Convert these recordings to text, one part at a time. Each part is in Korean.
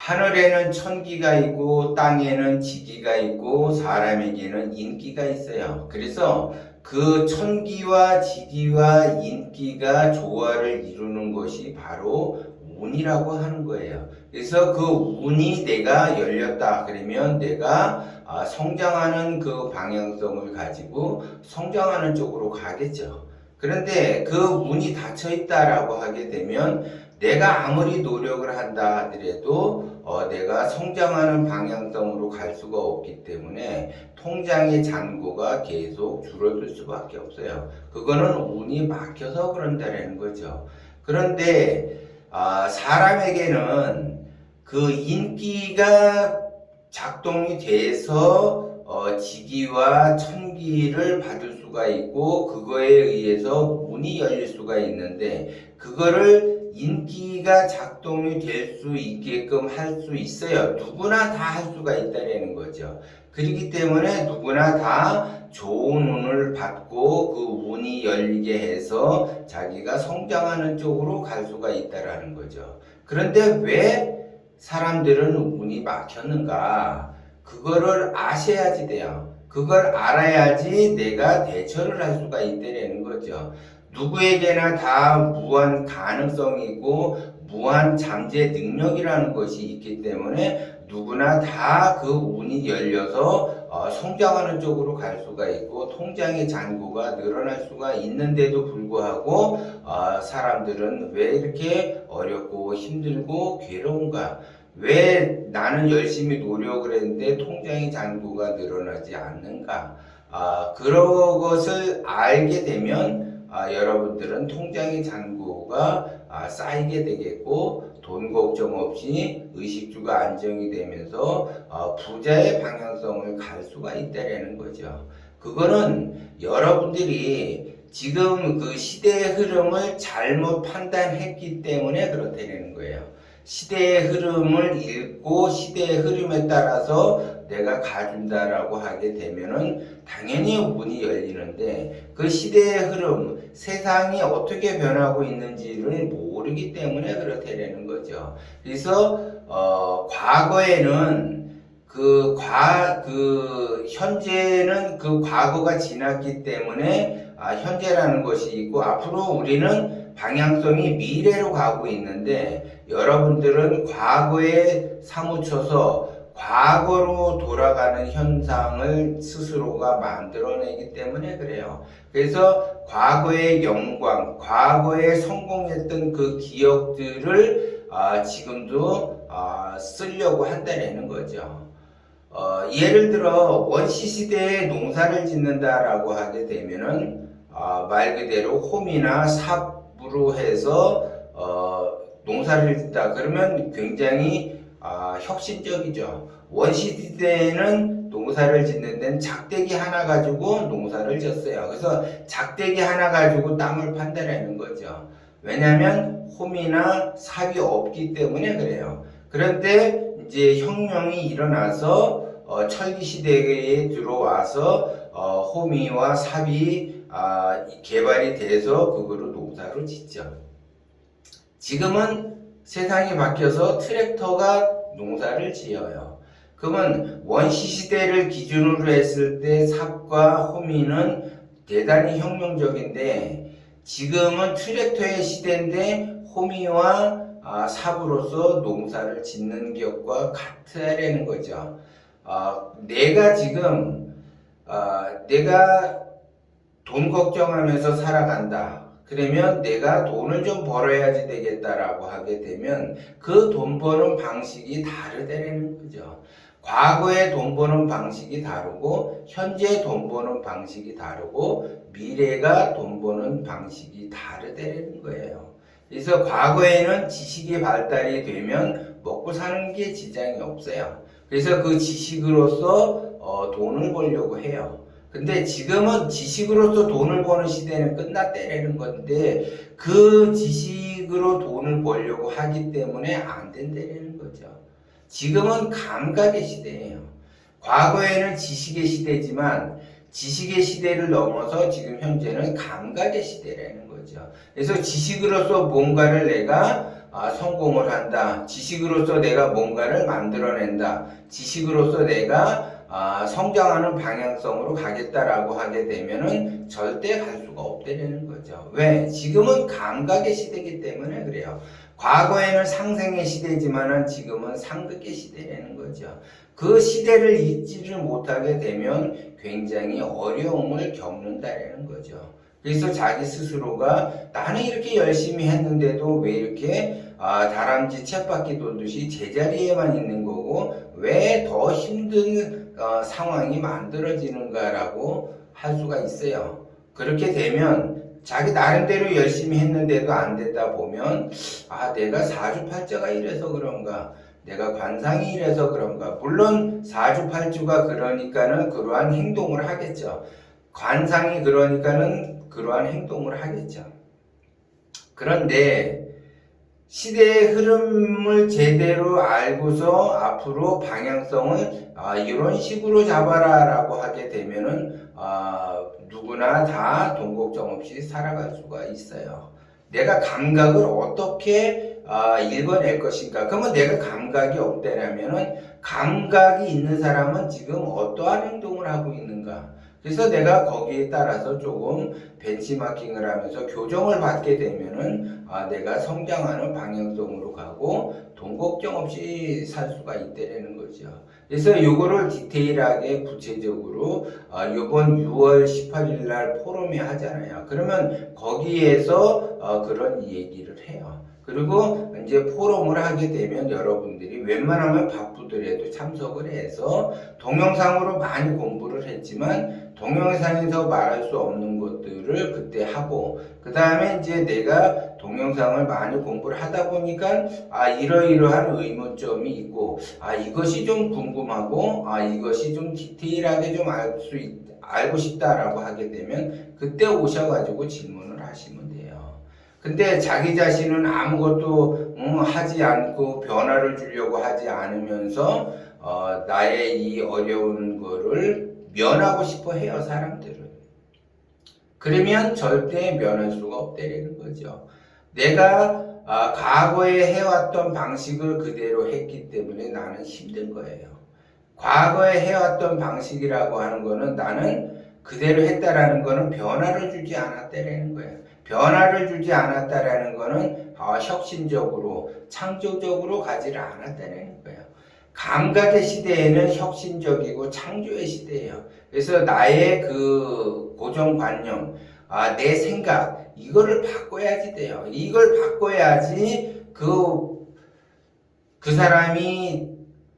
하늘에는 천기가 있고 땅에는 지기가 있고 사람에게는 인기가 있어요. 그래서 그 천기와 지기와 인기가 조화를 이루는 것이 바로 운이라고 하는 거예요. 그래서 그 운이 내가 열렸다 그러면 내가 성장하는 그 방향성을 가지고 성장하는 쪽으로 가겠죠. 그런데 그 운이 닫혀 있다라고 하게 되면 내가 아무리 노력을 한다 하더라도 내가 성장하는 방향성으로 갈 수가 없기 때문에 통장의 잔고가 계속 줄어들 수밖에 없어요. 그거는 운이 막혀서 그런다는 거죠. 그런데 사람에게는 그 인기가 작동이 돼서 지기와 천기를 받을 수가 있고 그거에 의해서 운이 열릴 수가 있는데 그거를 인기가 작동이 될 수 있게끔 할 수 있어요. 누구나 다 할 수가 있다는 거죠. 그렇기 때문에 누구나 다 좋은 운을 받고 그 운이 열리게 해서 자기가 성장하는 쪽으로 갈 수가 있다라는 거죠. 그런데 왜 사람들은 운이 막혔는가? 그거를 아셔야지 돼요. 그걸 알아야지 내가 대처를 할 수가 있다는 거죠. 누구에게나 다 무한 가능성이고 무한 잠재 능력이라는 것이 있기 때문에 누구나 다 그 운이 열려서 성장하는 쪽으로 갈 수가 있고 통장의 잔고가 늘어날 수가 있는데도 불구하고 사람들은 왜 이렇게 어렵고 힘들고 괴로운가? 왜 나는 열심히 노력을 했는데 통장의 잔고가 늘어나지 않는가? 그런 것을 알게 되면 여러분들은 통장의 잔고가 쌓이게 되겠고 돈 걱정 없이 의식주가 안정이 되면서 부자의 방향성을 갈 수가 있다라는 거죠. 그거는 여러분들이 지금 그 시대의 흐름을 잘못 판단했기 때문에 그렇다는 거예요. 시대의 흐름을 읽고 시대의 흐름에 따라서 내가 가준다라고 하게 되면은 당연히 문이 열리는데 그 시대의 흐름, 세상이 어떻게 변하고 있는지를 모르기 때문에 그렇다는 거죠. 그래서 과거에는 현재는 그 과거가 지났기 때문에 현재라는 것이 있고 앞으로 우리는 방향성이 미래로 가고 있는데 여러분들은 과거에 사무쳐서 과거로 돌아가는 현상을 스스로가 만들어내기 때문에 그래요. 그래서 과거의 영광, 과거에 성공했던 그 기억들을 지금도 쓰려고 한다는 거죠. 예를 들어 원시시대에 농사를 짓는다라고 하게 되면은 말 그대로 홈이나 삽으로 해서 농사를 짓다 그러면 굉장히 혁신적이죠. 원시시대에는 농사를 짓는 데는 작대기 하나 가지고 농사를 졌어요. 그래서 작대기 하나 가지고 땅을 판다라는 거죠. 왜냐하면 홈이나 삽이 없기 때문에 그래요. 그런데 이제 혁명이 일어나서 철기 시대에 들어와서 호미와 삽이 개발이 돼서 그거로 농사를 짓죠. 지금은 세상이 바뀌어서 트랙터가 농사를 지어요. 그러면 원시 시대를 기준으로 했을 때 삽과 호미는 대단히 혁명적인데 지금은 트랙터의 시대인데 호미와 삽으로서 농사를 짓는 것과 같으라는 거죠. 내가 지금 내가 돈 걱정하면서 살아간다. 그러면 내가 돈을 좀 벌어야지 되겠다라고 하게 되면 그 돈 버는 방식이 다르다는 거죠. 과거의 돈 버는 방식이 다르고 현재 돈 버는 방식이 다르고 미래가 돈 버는 방식이 다르다는 거예요. 그래서 과거에는 지식이 발달이 되면 먹고 사는 게 지장이 없어요. 그래서 그 지식으로서 돈을 벌려고 해요. 근데 지금은 지식으로서 돈을 버는 시대는 끝났다는 건데 그 지식으로 돈을 벌려고 하기 때문에 안 된다는 거죠. 지금은 감각의 시대예요. 과거에는 지식의 시대지만 지식의 시대를 넘어서 지금 현재는 감각의 시대라는 거죠. 그래서 지식으로서 뭔가를 내가 성공을 한다. 지식으로서 내가 뭔가를 만들어낸다. 지식으로서 내가 성장하는 방향성으로 가겠다라고 하게 되면은 절대 갈 수가 없다는 거죠. 왜? 지금은 감각의 시대이기 때문에 그래요. 과거에는 상생의 시대지만은 지금은 상극의 시대라는 거죠. 그 시대를 잊지를 못하게 되면 굉장히 어려움을 겪는다라는 거죠. 그래서 자기 스스로가 나는 이렇게 열심히 했는데도 왜 이렇게 다람쥐 쳇바퀴 돌듯이 제자리에만 있는 거고 왜 더 힘든 상황이 만들어지는가라고 할 수가 있어요. 그렇게 되면 자기 나름대로 열심히 했는데도 안 되다 보면 내가 사주팔자가 이래서 그런가, 내가 관상이 이래서 그런가. 물론 사주팔주가 그러니까는 그러한 행동을 하겠죠. 관상이 그러니까는 그러한 행동을 하겠죠. 그런데 시대의 흐름을 제대로 알고서 앞으로 방향성을 이런 식으로 잡아라 라고 하게 되면은 누구나 다 동국정 없이 살아갈 수가 있어요. 내가 감각을 어떻게 읽어낼 것인가. 그러면 내가 감각이 없다라면은 감각이 있는 사람은 지금 어떠한 행동을 하고 있는가. 그래서 내가 거기에 따라서 조금 벤치마킹을 하면서 교정을 받게 되면은 내가 성장하는 방향성으로 가고 돈 걱정 없이 살 수가 있다는 거죠. 그래서 이거를 디테일하게 구체적으로 이번 6월 18일 날 포럼에 하잖아요. 그러면 거기에서 그런 얘기를 해요. 그리고 이제 포럼을 하게 되면 여러분들이 웬만하면 바쁘더라도 참석을 해서 동영상으로 많이 공부를 했지만 동영상에서 말할 수 없는 것들을 그때 하고 그 다음에 이제 내가 동영상을 많이 공부를 하다 보니까 이러이러한 의문점이 있고 이것이 좀 궁금하고 이것이 좀 디테일하게 좀 알고 싶다라고 하게 되면 그때 오셔가지고 질문을 하시면 돼요. 근데 자기 자신은 아무것도 하지 않고 변화를 주려고 하지 않으면서 나의 이 어려운 거를 면하고 싶어 해요, 사람들은. 그러면 절대 면할 수가 없다는 거죠. 내가 과거에 해왔던 방식을 그대로 했기 때문에 나는 힘든 거예요. 과거에 해왔던 방식이라고 하는 거는 나는 그대로 했다라는 거는 변화를 주지 않았다라는 거예요. 변화를 주지 않았다라는 거는 혁신적으로, 창조적으로 가지를 않았다는 거예요. 감각의 시대에는 혁신적이고 창조의 시대예요. 그래서 나의 그 고정관념, 내 생각, 이거를 바꿔야지 돼요. 이걸 바꿔야지 그 사람이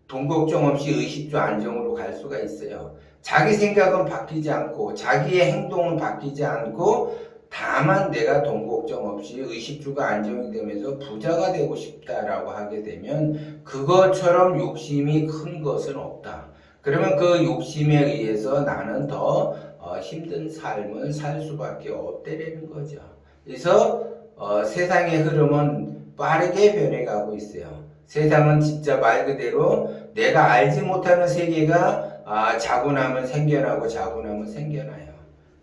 돈 걱정 없이 의식주 안정으로 갈 수가 있어요. 자기 생각은 바뀌지 않고 자기의 행동은 바뀌지 않고 다만 내가 돈 걱정 없이 의식주가 안정이 되면서 부자가 되고 싶다라고 하게 되면 그것처럼 욕심이 큰 것은 없다. 그러면 그 욕심에 의해서 나는 더 힘든 삶을 살 수밖에 없다라는 거죠. 그래서 세상의 흐름은 빠르게 변해가고 있어요. 세상은 진짜 말 그대로 내가 알지 못하는 세계가 자고 나면 생겨나고 자고 나면 생겨나요.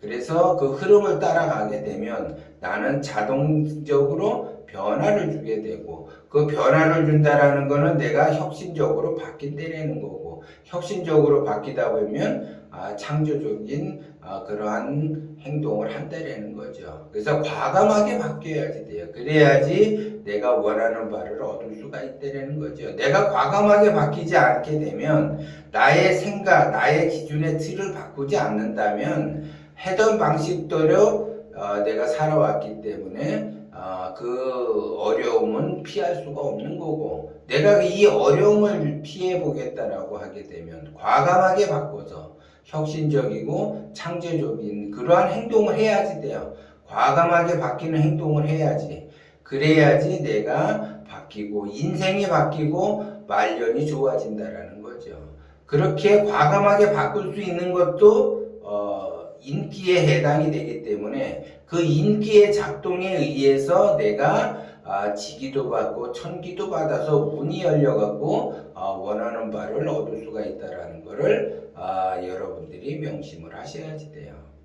그래서 그 흐름을 따라가게 되면 나는 자동적으로 변화를 주게 되고 그 변화를 준다라는 거는 내가 혁신적으로 바뀐다는 거고 혁신적으로 바뀌다 보면 창조적인 그러한 행동을 한다라는 거죠. 그래서 과감하게 바뀌어야지 돼요. 그래야지 내가 원하는 바를 얻을 수가 있다라는 거죠. 내가 과감하게 바뀌지 않게 되면 나의 생각, 나의 기준의 틀을 바꾸지 않는다면 해던 방식대로 내가 살아왔기 때문에 그 어려움은 피할 수가 없는 거고 내가 이 어려움을 피해 보겠다라고 하게 되면 과감하게 바꿔서 혁신적이고 창조적인 그러한 행동을 해야지 돼요. 과감하게 바뀌는 행동을 해야지. 그래야지 내가 바뀌고 인생이 바뀌고 말년이 좋아진다라는 거죠. 그렇게 과감하게 바꿀 수 있는 것도 인기에 해당이 되기 때문에 그 인기의 작동에 의해서 내가 지기도 받고 천기도 받아서 문이 열려갖고 원하는 바를 얻을 수가 있다라는 것을 여러분들이 명심을 하셔야지 돼요.